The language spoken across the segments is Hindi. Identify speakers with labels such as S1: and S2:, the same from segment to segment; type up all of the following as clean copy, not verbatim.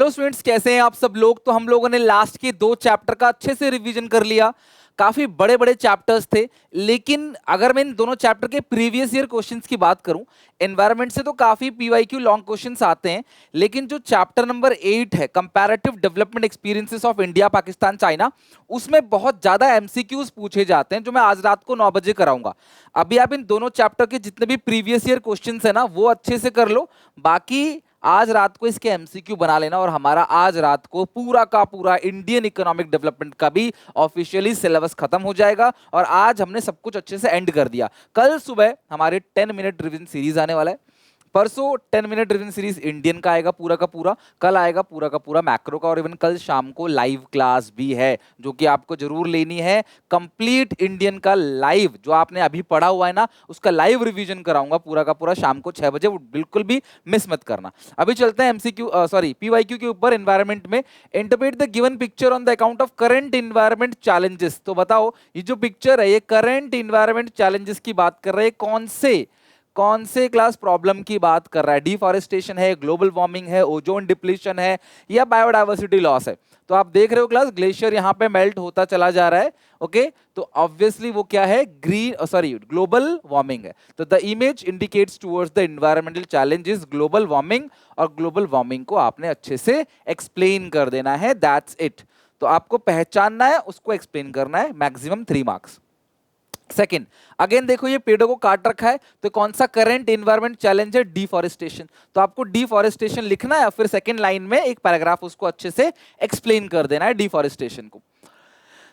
S1: हेलो स्टूडेंट्स, कैसे हैं आप सब लोग। तो हम लोगों ने लास्ट के 2 चैप्टर का अच्छे से रिवीजन कर लिया। काफी बड़े बड़े चैप्टर्स थे, लेकिन अगर मैं इन दोनों चैप्टर के प्रीवियस ईयर क्वेश्चंस की बात करूं, एनवायरनमेंट से तो काफी पीवाईक्यू लॉन्ग क्वेश्चंस आते हैं। लेकिन जो चैप्टर नंबर 8 है, comparative development experiences of India Pakistan China, उसमें बहुत ज्यादा एमसीक्यूज पूछे जाते हैं, जो मैं आज रात को 9 बजे कराऊंगा। अभी आप इन दोनों चैप्टर के जितने भी प्रीवियस ईयर क्वेश्चंस है ना, वो अच्छे से कर लो। बाकी आज रात को इसके एमसीक्यू बना लेना, और हमारा आज रात को पूरा का पूरा इंडियन इकोनॉमिक डेवलपमेंट का भी ऑफिशियली सिलेबस खत्म हो जाएगा। और आज हमने सब कुछ अच्छे से एंड कर दिया। कल सुबह हमारे 10 मिनट रिवीजन सीरीज आने वाला है। परसों 10 मिनट रिवीजन सीरीज इंडियन का आएगा पूरा का पूरा। कल आएगा पूरा का पूरा मैक्रो का, और इवन कल शाम को लाइव क्लास भी है, जो कि आपको जरूर लेनी है। कंप्लीट इंडियन का लाइव, जो आपने अभी पढ़ा हुआ है ना, उसका लाइव रिवीजन कराऊंगा पूरा का पूरा शाम को 6 बजे। वो बिल्कुल भी मिस मत करना। अभी चलते हैं एमसीक्यू सॉरी पीवाईक्यू के ऊपर। एनवायरमेंट में interpret the given picture on the account of current environment challenges. तो बताओ, ये जो पिक्चर है, ये करंट एनवायरमेंट चैलेंजेस की बात कर रहे हैं। कौन से क्लास प्रॉब्लम की बात कर रहा है? डिफॉरेस्टेशन है, ग्लोबल वार्मिंग है, ओजोन डिप्लीशन है, या बायोडाइवर्सिटी लॉस है? तो आप देख रहे हो क्लास, ग्लेशियर यहाँ पे मेल्ट होता चला जा रहा है। ओके, तो ऑब्वियसली वो क्या है? ग्लोबल वार्मिंग है। तो the image indicates towards the environmental challenges global warming, और ग्लोबल वार्मिंग को आपने अच्छे से एक्सप्लेन कर देना है। That's it. तो आपको पहचानना है, उसको एक्सप्लेन करना है। Maximum 3 marks. सेकेंड, अगेन देखो, ये पेड़ों को काट रखा है, तो कौन सा करंट एनवायरमेंट चैलेंज है? डिफॉरेस्टेशन। तो आपको डिफॉरेस्टेशन लिखना है, फिर सेकेंड लाइन में एक पैराग्राफ उसको अच्छे से एक्सप्लेन कर देना है डिफॉरेस्टेशन को।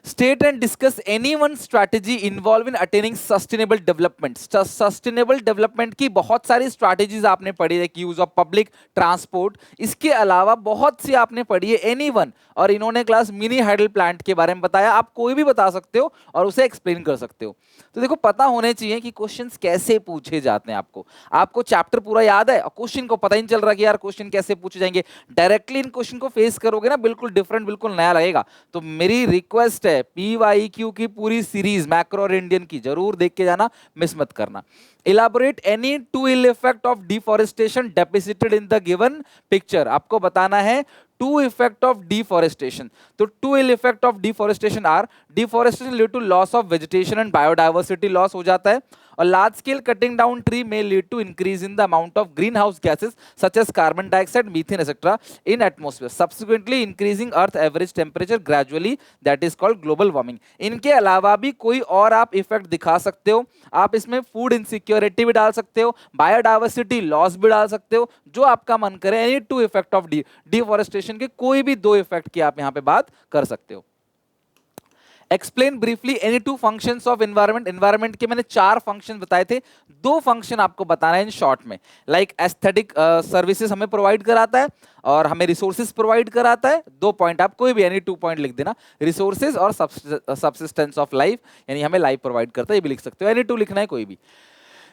S1: State and discuss any one strategy involve in attaining sustainable development. Sustainable development की बहुत सारी स्ट्रैटेजीज आपने पढ़ी है, यूज ऑफ पब्लिक ट्रांसपोर्ट। इसके अलावा बहुत सी आपने पढ़ी है एनी वन, और इन्होंने क्लास मिनी हाइडल प्लांट के बारे में बताया। आप कोई भी बता सकते हो और उसे एक्सप्लेन कर सकते हो। तो देखो, पता होने चाहिए कि क्वेश्चंस कैसे पूछे जाते हैं। आपको चैप्टर पूरा याद है और क्वेश्चन को पता ही नहीं चल रहा कि यार क्वेश्चन कैसे पूछे जाएंगे। डायरेक्टली इन क्वेश्चन को फेस करोगे ना, बिल्कुल डिफरेंट, बिल्कुल नया लगेगा। तो मेरी रिक्वेस्ट है, पीवाईक्यू की पूरी सीरीज मैक्रो और इंडियन की जरूर देख के जाना, मिस मत करना। Elaborate any two ill effect of deforestation depicted in the given picture। आपको बताना है टू इफेक्ट ऑफ डिफॉरेस्टेशन। तो two ill effect of deforestation are: deforestation lead to loss of vegetation and biodiversity loss हो जाता है, और large scale cutting down tree में lead to increase in the amount of greenhouse gases such as carbon dioxide, methane etcetera in atmosphere, subsequently increasing earth average temperature gradually, that is called global warming. इनके अलावा भी कोई और आप इफेक्ट दिखा सकते हो। आप इसमें फूड इनसिक्योरिटी भी डाल सकते हो, बायोडाइवर्सिटी लॉस भी डाल सकते हो, जो आपका मन करे। Any two effect of deforestation के कोई भी 2 इफेक्ट की आप यहां पे बात कर सकते हो। Explain briefly any 2 functions of environment. Environment के मैंने 4 फंक्शन बताए थे, 2 फंक्शन आपको बताना है इन शॉर्ट में। लाइक एस्थेटिक सर्विसेज हमें प्रोवाइड कराता है, और हमें रिसोर्सेज प्रोवाइड कराता है। 2 पॉइंट, आप कोई भी एनी 2 पॉइंट लिख देना। रिसोर्सेज और सब्सिस्टेंस ऑफ लाइफ, यानी हमें लाइफ प्रोवाइड करता है, ये भी लिख सकते हो। एनी 2 लिखना है कोई भी।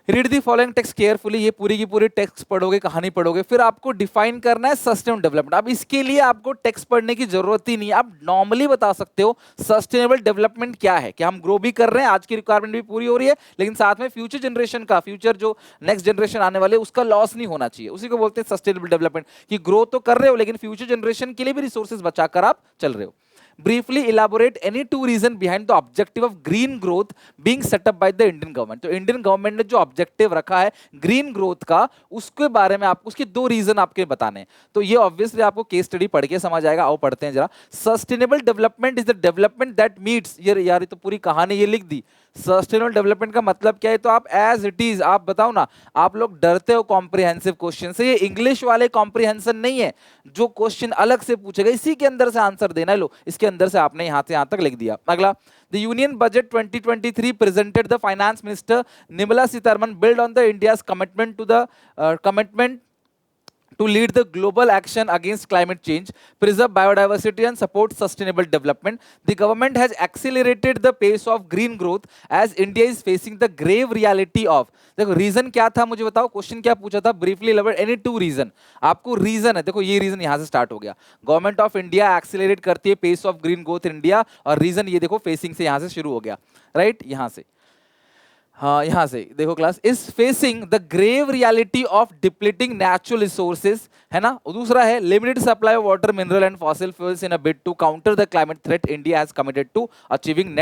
S1: Read the following text carefully. ये पूरी की पूरी टेक्स्ट पढ़ोगे, कहानी पढ़ोगे, फिर आपको डिफाइन करना है सस्टेनेबल डेवलपमेंट। अब इसके लिए आपको टेक्स्ट पढ़ने की जरूरत ही नहीं है, आप नॉर्मली बता सकते हो सस्टेनेबल डेवलपमेंट क्या है। कि हम ग्रो भी कर रहे हैं, आज की रिक्वायरमेंट भी पूरी हो रही है, लेकिन साथ में फ्यूचर जनरेशन का, फ्यूचर जो नेक्स्ट जनरेशन आने वाले, उसका लॉस नहीं होना चाहिए। उसी को बोलते हैं सस्टेनेबल डेवलपमेंट। कि ग्रो तो कर रहे हो, लेकिन फ्यूचर जनरेशन के लिए भी रिसोर्सेज बचाकर आप चल रहे हो। Briefly elaborate any 2 reason behind the objective of green growth being set up by the Indian government। तो इंडियन गवर्नमेंट ने जो ऑब्जेक्टिव रखा है ग्रीन ग्रोथ का, उसके बारे में आपको उसके 2 रीजन आपके बताने हैं। तो ये ऑब्वियसली आपको केस स्टडी पढ़ के समझ आएगा। आओ पढ़ते हैं जरा। Sustainable development is the development that meets, ये यार ये तो पूरी कहानी ये लिख दी। सस्टेनेबल डेवलपमेंट का मतलब क्या है? तो आप एज इट इज आप बताओ ना। आप लोग डरते हो कॉम्प्रिहेंसिव क्वेश्चन से, ये इंग्लिश वाले कॉम्प्रिहेंशन नहीं है जो क्वेश्चन अलग से पूछेगा, इसी के अंदर से आंसर देना है। लो, इसके अंदर से आपने यहां से यहां तक लिख दिया। अगला, the union budget 2023 presented the finance minister Nirmala Sitharaman build on the India's commitment to lead the global action against climate change, preserve biodiversity and support sustainable development. The government has accelerated the pace of green growth as India is facing the grave reality of। देखो रीजन क्या था मुझे बताओ, क्वेश्चन क्या पूछा था? Briefly elaborate any 2 reason. आपको रीजन है, देखो ये रीजन यहां से स्टार्ट हो गया। गवर्नमेंट ऑफ इंडिया एक्सेलरेट करती है pace of green growth in India, और रीजन ये देखो फेसिंग से यहां से शुरू हो गया, राइट? यहां से हाँ यहाँ से देखो class, is facing the grave reality of depleting natural resources, है ना। और दूसरा है limited supply of water, mineral and fossil fuels in a bid to counter the climate threat, India has committed to achieving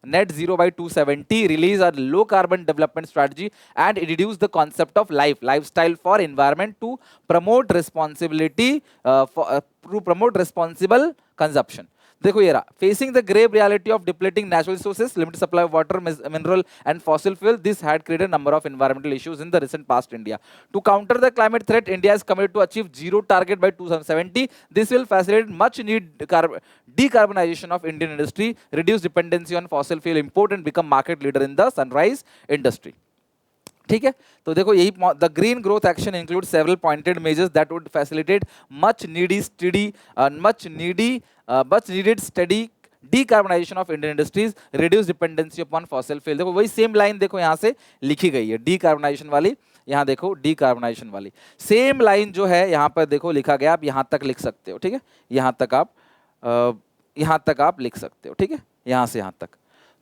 S1: net zero by 270, release a low carbon development strategy and introduce the concept of lifestyle for environment to promote responsibility, to promote responsible consumption. देखो ये रहा, facing the grave reality of depleting natural resources, limited supply of water, mineral and fossil fuel, this had created number of environmental issues in the recent past India. To counter the climate threat, India is committed to achieve zero target by 2070. This will facilitate much need decarbonization of Indian industry, reduce dependency on fossil fuel import and become market leader in the sunrise industry. ठीक है, तो देखो यही the green growth action include several pointed measures that would facilitate much needed study decarbonization of Indian industries, reduce dependency upon fossil fuel. देखो वही सेम लाइन देखो यहाँ से लिखी गई है, decarbonization वाली, यहाँ देखो decarbonization वाली सेम लाइन जो है यहाँ पर देखो लिखा गया, आप यहाँ तक लिख सकते हो, ठीक है, यहाँ तक आप लिख सकते हो, ठीक है, यहाँ से यहाँ तक.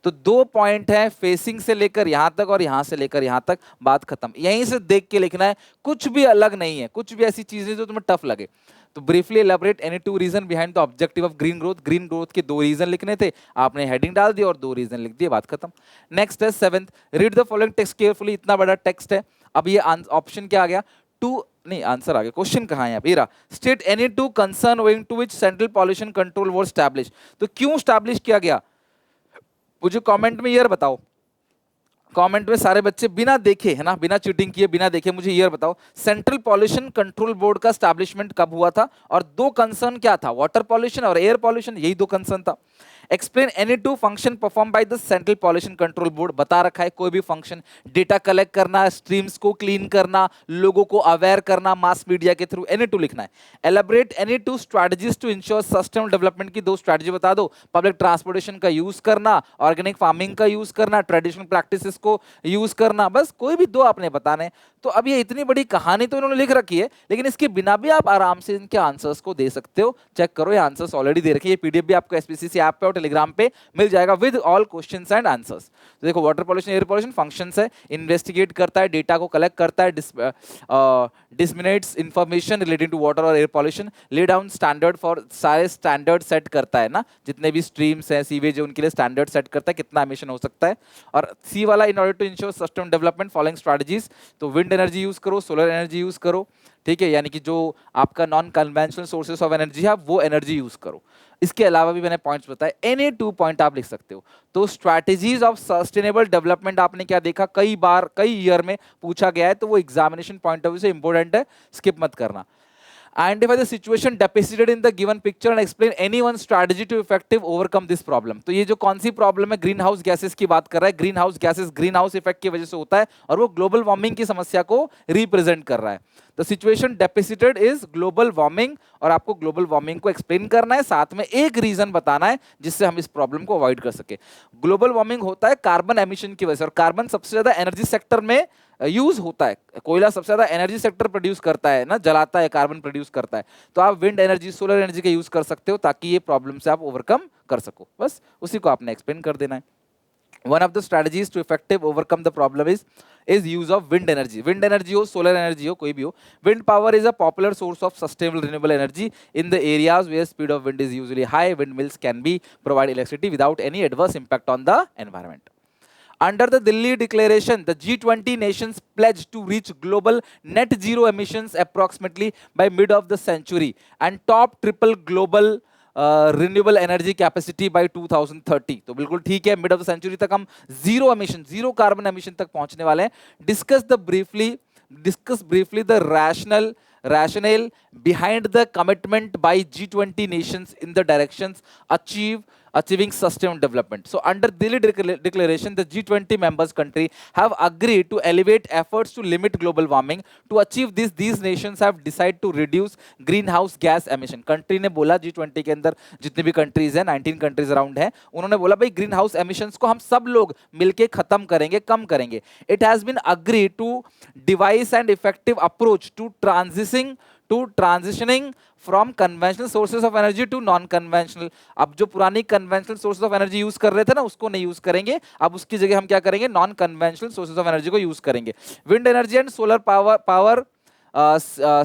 S1: तो दो पॉइंट है, फेसिंग से लेकर यहां तक और यहां से लेकर यहां तक, बात खत्म. यहीं से देख के लिखना है, कुछ भी अलग नहीं है, कुछ भी ऐसी चीज नहीं जो तुम्हें टफ लगे. तो briefly elaborate any two reason behind the objective of green growth. Green growth के दो रीजन लिखने थे, आपने हेडिंग डाल दी और दो रीजन लिख दिए, बात खत्म. नेक्स्ट है 7th, read the following text carefully. इतना बड़ा टेक्स्ट है. अब ये ऑप्शन क्या आ गया, टू नहीं, आंसर आ गया, क्वेश्चन कहाँ है यहाँ पे, state any two concern owing to which central pollution control was establish. तो क्यों एस्टैब्लिश किया गया, मुझे कमेंट में ईयर बताओ. कमेंट में सारे बच्चे बिना देखे, है ना, बिना चीटिंग किए, बिना देखे मुझे ईयर बताओ. सेंट्रल पॉल्यूशन कंट्रोल बोर्ड का एस्टैब्लिशमेंट कब हुआ था, और दो कंसर्न क्या था, वाटर पॉल्यूशन और एयर पॉल्यूशन, यही दो कंसर्न था. Explain any two function perform by the central pollution control board. बता रखा है कोई भी फंक्शन, डेटा कलेक्ट करना, स्ट्रीम्स को क्लीन करना, लोगों को अवेयर करना मास मीडिया के थ्रू, एनी टू लिखना है. Elaborate any two strategies to ensure sustainable development की दो स्ट्रेटजी बता दो. पब्लिक ट्रांसपोर्टेशन का यूज करना, ऑर्गेनिक फार्मिंग का यूज करना, ट्रेडिशनल प्रैक्टिसेस को यूज करना, बस कोई भी दो आपने बताने. तो अब ये इतनी बड़ी कहानी तो इन्होंने लिख रखी है, लेकिन इसके बिना भी आप आराम से इनके आंसर्स को दे सकते हो. चेक करो, ये आंसर्स ऑलरेडी दे रखे हैं. ये पीडीएफ भी आपको एसपीसीसी ऐप पे और टेलीग्राम पे मिल जाएगा with all questions and answers. तो देखो, water pollution, air pollution functions है, इन्वेस्टिगेट करता है, डेटा को कलेक्ट करता है, डिसमिनेट्स इंफॉर्मेशन रिलेटिंग टू वाटर और air pollution, lay down standard for, सारे स्टैंडर्ड सेट करता है ना, जितने भी स्ट्रीम्स हैं, सीवेज है, उनके लिए स्टैंडर्ड सेट करता है, कितना एमिशन हो सकता है. और सी वाला, in order to ensure sustainable development following strategies, तो विंड एनर्जी यूज करो, सोलर एनर्जी यूज करो, ठीक है, यानी कि जो आपका non conventional sources of energy है वो एनर्जी यूज करो. इसके अलावा भी मैंने पॉइंट्स बताए, एनी 2 पॉइंट आप लिख सकते हो. तो स्ट्रैटेजीज ऑफ सस्टेनेबल डेवलपमेंट आपने क्या देखा, कई बार कई ईयर में पूछा गया है, तो वो एग्जामिनेशन पॉइंट ऑफ व्यू से इंपॉर्टेंट है, स्किप मत करना. Identify the situation deposited in the given picture and explain any one strategy to effective overcome this problem. तो ये जो कौन सी प्रॉब्लम है, ग्रीन हाउस गैसेस की बात कर रहा है. Green house gases green house effect की वजह से होता है, और वो ग्लोबल वार्मिंग की समस्या को रिप्रेजेंट कर रहा है. The situation depicted is global warming, और आपको ग्लोबल वार्मिंग को एक्सप्लेन करना है, साथ में एक रीजन बताना है जिससे हम इस प्रॉब्लम को अवॉइड कर सके. ग्लोबल वार्मिंग होता है कार्बन एमिशन की वजह से, और कार्बन सबसे ज्यादा एनर्जी सेक्टर में यूज होता है. कोयला सबसे ज्यादा एनर्जी सेक्टर प्रोड्यूस करता है ना, जलाता है, कार्बन प्रोड्यूस करता है. तो आप विंड एनर्जी, सोलर एनर्जी का यूज कर सकते हो ताकि ये प्रॉब्लम से आप ओवरकम कर सको. बस उसी को आपने एक्सप्लेन कर देना है. One of the strategies to effective overcome the problem is use of wind energy. Wind energy हो, solar energy हो, कोई भी हो. Wind power is a popular source of sustainable renewable energy in the areas where speed of wind is usually high. Windmills can be provide electricity without any adverse impact on the environment. Under the Delhi Declaration, the G20 nations pledged to reach global net zero emissions approximately by mid of the century and top triple global renewable energy capacity by 2030. तो बिल्कुल ठीक है, मिड ऑफ द सेंचुरी तक हम zero emission, zero carbon emission तक पहुंचने वाले हैं. Discuss briefly the rationale behind the commitment by G20 nations in the directions achieving sustainable development. So under Delhi Declaration, the G20 members country have agreed to elevate efforts to limit global warming. To achieve this, these nations have decided to reduce greenhouse gas emission. Country ने बोला, G20 के अंदर जितनी भी countries हैं, 19 countries around हैं, उन्होंने बोला भाई ग्रीन हाउस emissions को हम सब लोग मिलके खत्म करेंगे, कम करेंगे. It has been agreed to devise an effective approach to to transitioning from conventional sources of energy to non conventional. अब जो पुरानी conventional sources of energy use कर रहे थे ना, उसको नहीं यूज करेंगे, अब उसकी जगह हम क्या करेंगे, non conventional sources of energy को यूज करेंगे। Wind energy and solar power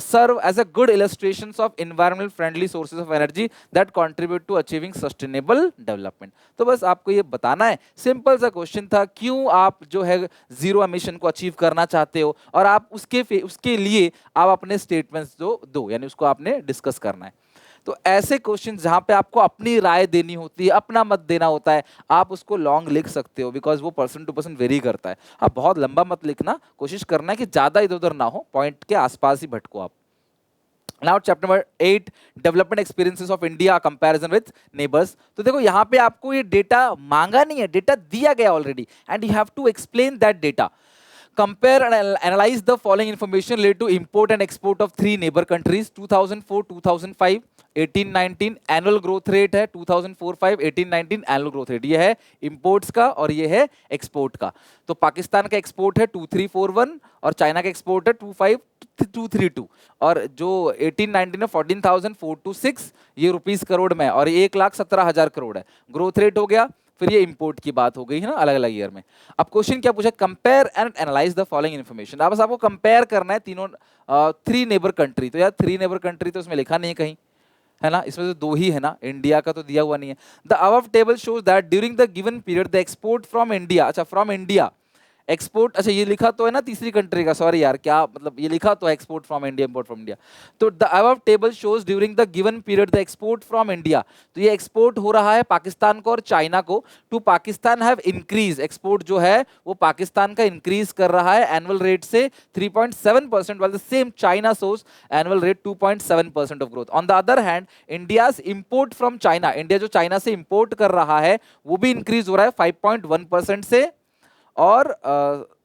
S1: serve as a good illustrations of environmental friendly sources of energy that contribute to achieving sustainable development। तो बस आपको ये बताना है, सिंपल सा क्वेश्चन था, क्यों आप जो है जीरो एमिशन को अचीव करना चाहते हो, और आप उसके लिए आप अपने स्टेटमेंट्स दो, यानी उसको आपने डिस्कस करना है। तो ऐसे क्वेश्चन जहां पे आपको अपनी राय देनी होती है, अपना मत देना होता है, आप उसको लॉन्ग लिख सकते हो, बिकॉज वो पर्सन टू पर्सन वेरी करता है। आप बहुत लंबा मत लिखना, कोशिश करना है कि ज्यादा इधर उधर ना हो, पॉइंट के आसपास ही भटको आप। Now chapter number 8, development experiences of India comparison with neighbours. तो देखो यहाँ पे आपको ये डेटा मांगा नहीं है, डेटा दिया गया already, and you have to explain that data. Compare and analyze the following information related to import and export of 3 neighbor countries 2004, 2005, 18-19 annual growth rate है, 2004-5, 18-19 एनुअल ग्रोथ रेट। ये है इंपोर्ट्स का और ये है एक्सपोर्ट का। तो पाकिस्तान का एक्सपोर्ट है 2341 और चाइना का एक्सपोर्ट है 25232, और जो 18-19 है 14,426 ये रुपीस करोड़ में, और 1,17,000 करोड़ है। ग्रोथ रेट हो गया, फिर ये इंपोर्ट की बात हो गई है ना, अलग अलग ईयर में। अब क्वेश्चन क्या पूछा, compare and analyse the following information. अब बस आपको कंपेयर करना है तीनों 3 नेबर कंट्री। तो यार 3 नेबर कंट्री तो उसमें लिखा नहीं है कहीं, है ना, इसमें तो 2 ही है ना, इंडिया का तो दिया हुआ नहीं है। The above table shows that during the given period the export from India, अच्छा फ्रॉम इंडिया एक्सपोर्ट, अच्छा ये लिखा तो है ना तीसरी कंट्री का, सॉरी यार, क्या मतलब ये लिखा तो है export from India, import from India. तो the above table shows during the given period the export from India, तो ये एक्सपोर्ट हो रहा है पाकिस्तान को और चाइना को। To Pakistan have increase, export जो है वो पाकिस्तान का इंक्रीज कर रहा है एनुअल रेट से 3.7%, while the same China shows annual rate 2.7% of growth। On the other hand, India's import from China, India जो चाइना से इंपोर्ट कर रहा है वो भी इंक्रीज हो रहा है 5.1% से, और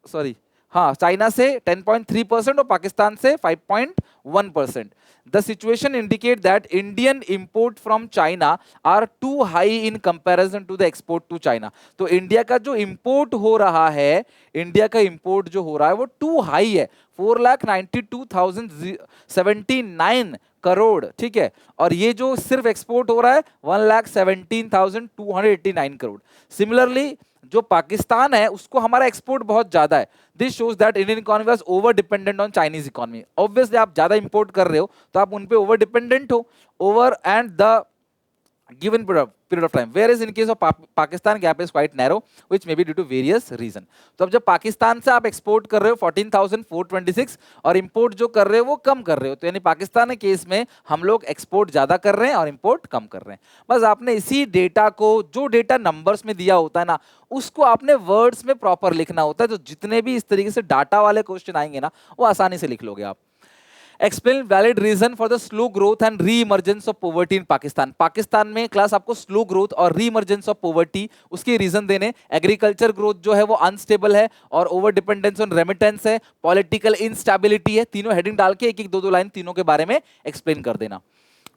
S1: सॉरी हाँ, चाइना से 10.3% और पाकिस्तान से 5.1%। The situation indicate that Indian import from China are too high in comparison to the export to China. तो इंडिया का जो इंपोर्ट हो रहा है, इंडिया का इंपोर्ट जो हो रहा है वो टू हाई है, 4,92,079 करोड़, ठीक है, और ये जो सिर्फ एक्सपोर्ट हो रहा है 1,17,289 करोड़। सिमिलरली जो पाकिस्तान है उसको हमारा एक्सपोर्ट बहुत ज्यादा है। This shows that Indian economy was over dependent on Chinese economy. Obviously आप ज्यादा इंपोर्ट कर रहे हो तो आप उन पे ओवर डिपेंडेंट हो, over and the given period of time, whereas in case of Pakistan gap is quite narrow which may be due to various reason। तो अब जब पाकिस्तान से आप एक्सपोर्ट कर रहे हो 14,426 और इंपोर्ट जो कर रहे हो वो कम कर रहे हो, तो यानी पाकिस्तान के केस में हम लोग एक्सपोर्ट ज्यादा कर रहे हैं और इंपोर्ट कम कर रहे हैं। बस आपने इसी डेटा को, जो डेटा नंबर्स में दिया होता है ना, उसको आपने वर्ड्स में प्रॉपर लिखना होता है। तो जितने भी इस तरीके से डाटा वाले क्वेश्चन आएंगे ना, वो आसानी से लिख लोगे आप। Explain valid reason for the slow growth and reemergence of poverty in Pakistan. Pakistan में क्लास आपको स्लो ग्रोथ और री इमर्जेंस ऑफ पॉवर्टी उसके रीजन देने। एग्रीकल्चर ग्रोथ जो है वो अनस्टेबल है और ओवर डिपेंडेंस ऑन रेमिटेंस है, पॉलिटिकल इंस्टेबिलिटी है। तीनों हेडिंग डाल के एक एक दो दो लाइन तीनों के बारे में एक्सप्लेन कर देना।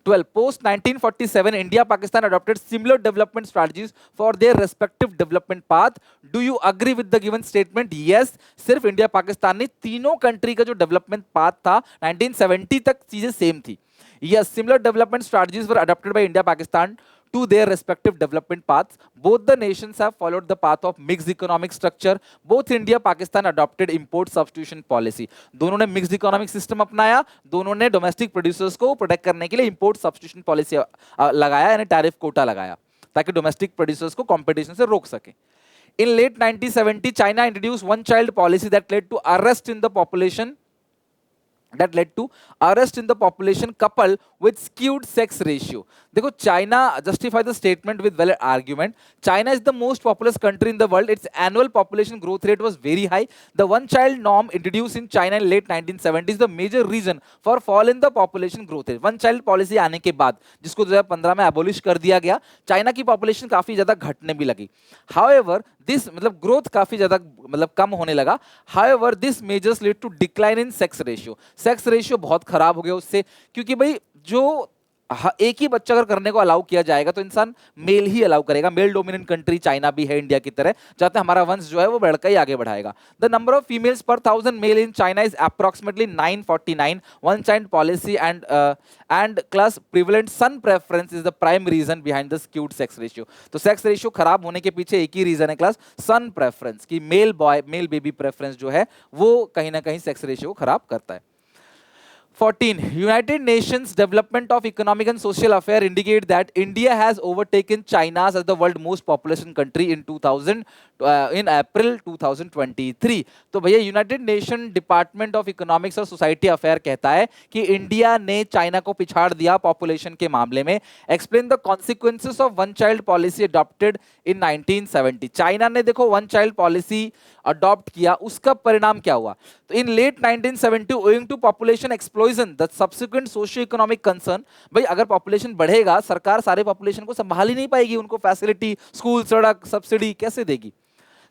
S1: 12 post 1947 India Pakistan adopted similar development strategies for their respective development path। Do you agree with the given statement? Yes। सिर्फ इंडिया पाकिस्तान ने तीनों कंट्री का जो डेवलपमेंट पाथ था 1970 तक चीजें सेम थी। Yes, similar development strategies were adopted by India Pakistan to their respective development paths। Both the nations have followed the path of mixed economic structure। Both India Pakistan adopted import substitution policy। दोनों ने mixed economic system अपनाया, दोनों ने डोमेस्टिक प्रोड्यूसर्स को प्रोटेक्ट करने के लिए इंपोर्ट सब्स्टिट्यूशन पॉलिसी लगाया, यानी टैरिफ कोटा लगाया, ताकि डोमेस्टिक प्रोड्यूसर्स को कंपटीशन से रोक सके। In late 1970 China introduced one child policy that led to arrest in the population coupled with skewed sex ratio। देखो, China justify the statement with valid argument। China is the most populous country in the world। Its annual population growth rate was very high। The one child norm introduced in China in late 1970s the major reason for fall in the population growth rate। one child policy आने के बाद, जिसको 2015 में abolish कर दिया गया, चाइना की population काफी ज्यादा घटने भी लगी। However this मतलब ग्रोथ काफी ज्यादा मतलब कम होने लगा। However this measures lead to decline in sex ratio। Sex ratio बहुत खराब हो गया उससे, क्योंकि भाई जो हाँ, एक ही बच्चा अगर करने को अलाउ किया जाएगा तो इंसान मेल ही अलाउ करेगा। मेल डोमिनेंट कंट्री चाइना भी है इंडिया की तरह, जहाँ तक हमारा वंश जो है वो लड़का ही आगे बढ़ाएगा। द नंबर ऑफ फीमेल्स पर 1000 male in China is approximately 949। One child policy and class prevalent son preference is the prime reason behind the skewed sex ratio. तो सेक्स रेशियो खराब होने के पीछे एक ही रीजन है क्लास, सन प्रेफरेंस, की मेल बेबी प्रेफरेंस जो है वो कहीं ना कहीं सेक्स रेशियो को खराब करता है। 14. United Nations Development of Economic and Social Affairs indicate that India has overtaken China as the world most population country in 2000 in April 2023. तो भैया United nation department of economics और सोसाइटी अफेयर कहता है कि इंडिया ने चाइना को पिछाड़ दिया पॉपुलेशन के मामले में। Explain the consequences of one child policy adopted in 1970। China ने देखो वन चाइल्ड पॉलिसी अडॉप्ट किया, उसका परिणाम क्या हुआ? तो in late 1970 owing to population explosion the subsequent socioeconomic concern, भाई अगर पॉपुलेशन बढ़ेगा सरकार सारे पॉपुलेशन को संभाल ही नहीं पाएगी, उनको फैसिलिटी, स्कूल, सड़क, सब्सिडी कैसे देगी?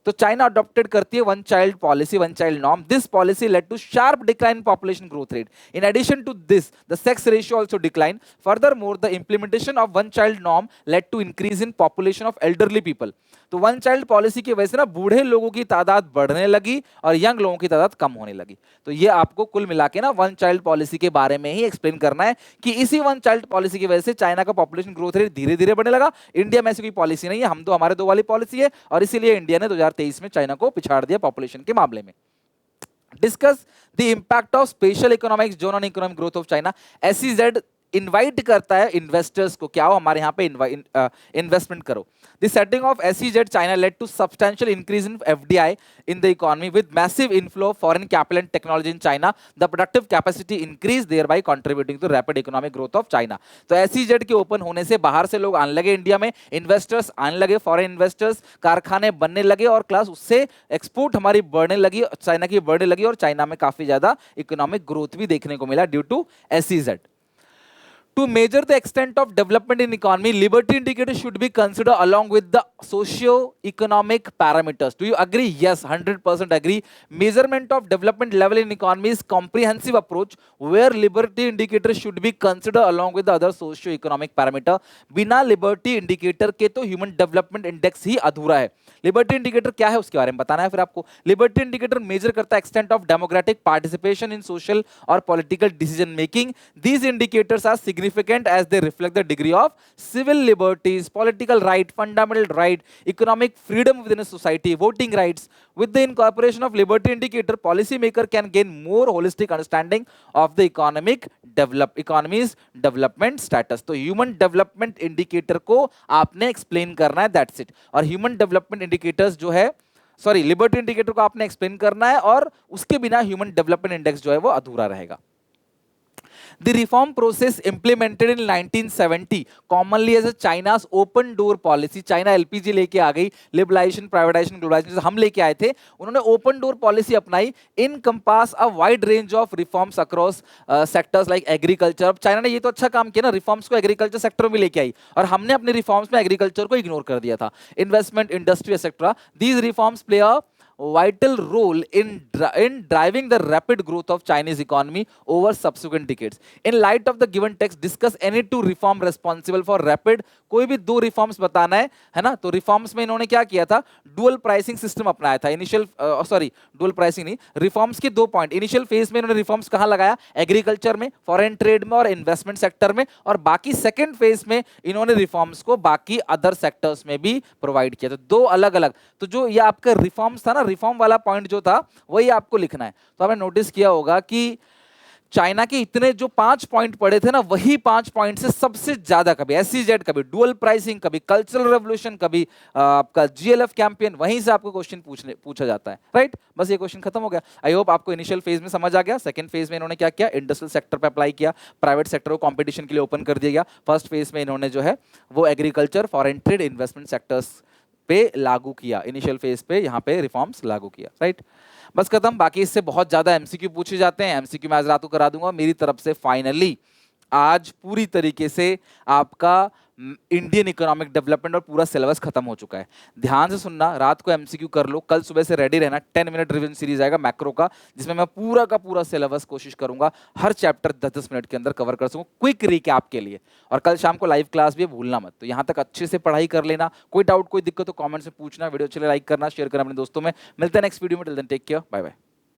S1: तो चाइना अडॉप्टेड करती है one child policy, one child norm. This policy led to sharp decline in population growth rate. In addition to this the sex ratio also decline. Furthermore the implementation of one child norm led to increase in population of elderly people. तो वन चाइल्ड पॉलिसी की वजह से ना बूढ़े लोगों की तादाद बढ़ने लगी और यंग लोगों की तादाद कम होने लगी। तो ये आपको कुल मिला के ना वन चाइल्ड पॉलिसी के बारे में ही एक्सप्लेन करना है कि इसी वन चाइल्ड पॉलिसी की वजह से चाइना का पॉपुलेशन ग्रोथ रेट धीरे धीरे बढ़ने लगा। इंडिया में ऐसी कोई पॉलिसी नहीं है, हम तो हमारे दो वाली पॉलिसी है और इसीलिए इंडिया ने 2023 में चाइना को पिछाड़ दिया पॉपुलेशन के मामले में। Discuss the impact of special economic zone on economic growth of China. SEZ invite करता है इन्वेस्टर्स को, क्या हो हमारे यहाँ पे इन्वेस्टमेंट करो। The setting of SEZ China led to substantial increase in FDI in the economy with massive inflow of foreign capital and technology in China. The productive capacity increase thereby contributing to rapid economic growth of China. तो एसईजेड के ओपन होने से बाहर से लोग आने लगे इंडिया में, इन्वेस्टर्स आने लगे, फॉरेन इन्वेस्टर्स, कारखाने बनने लगे और क्लास उससे एक्सपोर्ट हमारी बढ़ने लगी, चाइना की बढ़ने लगी और चाइना में काफी ज्यादा इकोनॉमिक ग्रोथ भी देखने को मिला due to SEZ. To measure the extent of development in economy, liberty indicators should be considered along with the socio-economic parameters. Do you agree? Yes, 100% agree. Measurement of development level in economy is comprehensive approach where liberty indicators should be considered along with the other socio-economic parameter. बिना liberty indicator के तो human development index ही अधूरा है। Liberty indicator क्या है उसके बारे में बताना है फिर आपको। Liberty indicator measure करता है extent of democratic participation in social or political decision making. These indicators are significant as they reflect the degree of civil liberties, political right, fundamental right, economic freedom within a society, voting rights. With the incorporation of liberty indicator, policymaker can gain more holistic understanding of the economy's development status. तो human development indicator को आपने explain करना है, that's it. और human development indicators जो है, सॉरी, लिबर्टी इंडिकेटर को आपने एक्सप्लेन करना है और उसके बिना ह्यूमन डेवलपमेंट इंडेक्स जो है वो अधूरा रहेगा। The reform process implemented in 1970 commonly as a China's open door policy. China LPG लेके आ गई, liberalization, privatization, globalization हम लेके आए थे, उन्होंने open door policy अपनाई, encompass a wide range of reforms across sectors like agriculture. अब चाइना ने ये तो अच्छा काम किया ना, reforms को agriculture sector में लेके आई और हमने अपने reforms में agriculture को ignore कर दिया था, investment, industry, etc. These reforms play a vital role in driving the rapid growth of Chinese economy over subsequent decades. In light of the given text, discuss any two reform responsible for rapid, कोई भी दो रिफॉर्म्स बताना है ना। तो रिफॉर्म्स में इन्होंने क्या किया था, डुअल प्राइसिंग सिस्टम अपनाया था। इनिशियल सॉरी डुअल प्राइसिंग नहीं, रिफॉर्म्स के दो पॉइंट। इनिशियल फेज में इन्होंने रिफॉर्म्स कहाँ लगाया, एग्रीकल्चर में, फॉरेन ट्रेड में और इन्वेस्टमेंट सेक्टर में, और बाकी सेकेंड फेज में इन्होंने रिफॉर्म्स को बाकी अदर सेक्टर्स में भी प्रोवाइड किया। तो दो अलग अलग, तो जो ये आपका रिफॉर्म्स था ना, रिफॉर्म वाला पॉइंट जो था वही आपको लिखना है। तो आपने नोटिस किया होगा कि चाइना के इतने जो 5 पॉइंट पड़े थे ना, वही 5 पॉइंट से सबसे ज्यादा, कभी एसईजेड, कभी डुअल प्राइसिंग, कभी कल्चरल रेवोल्यूशन, कभी आपका जीएलएफ कैंपेन, वहीं से आपको क्वेश्चन पूछा जाता है, राइट। बस ये क्वेश्चन खत्म हो गया। आई होप आपको इनिशियल फेज में समझ आ गया। सेकंड फेज में इन्होंने क्या किया, इंडस्ट्रियल सेक्टर पे अप्लाई किया, प्राइवेट सेक्टर को कॉम्पिटिशन के लिए ओपन कर दिया गया। फर्स्ट फेज में इन्होंने जो है वो agriculture, foreign trade, investment sectors पे लागू किया, इनिशियल फेज पे यहाँ पे रिफॉर्म्स लागू किया, राइट। बस खत्म। बाकी इससे बहुत ज्यादा एमसीक्यू पूछे जाते हैं, एमसीक्यू मैं आज रात को करा दूंगा। मेरी तरफ से फाइनली आज पूरी तरीके से आपका इंडियन इकोनॉमिक डेवलपमेंट और पूरा सिलेबस खत्म हो चुका है। ध्यान से सुनना, रात को एमसीक्यू कर लो, कल सुबह से रेडी रहना। 10 मिनट रिवीजन सीरीज आएगा मैक्रो का, जिसमें मैं पूरा का पूरा सिलेबस कोशिश करूंगा हर चैप्टर 10-10 मिनट के अंदर कवर कर सकूं, क्विक रिकैप के लिए। और कल शाम को लाइव क्लास भी है, भूलना मत। तो यहाँ तक अच्छे से पढ़ाई कर लेना। कोई डाउट कोई दिक्कत तो कमेंट्स में पूछना। वीडियो चले लाइक करना, शेयर करना अपने दोस्तों में। मिलते हैं नेक्स्ट वीडियो में। Till then take care, bye bye.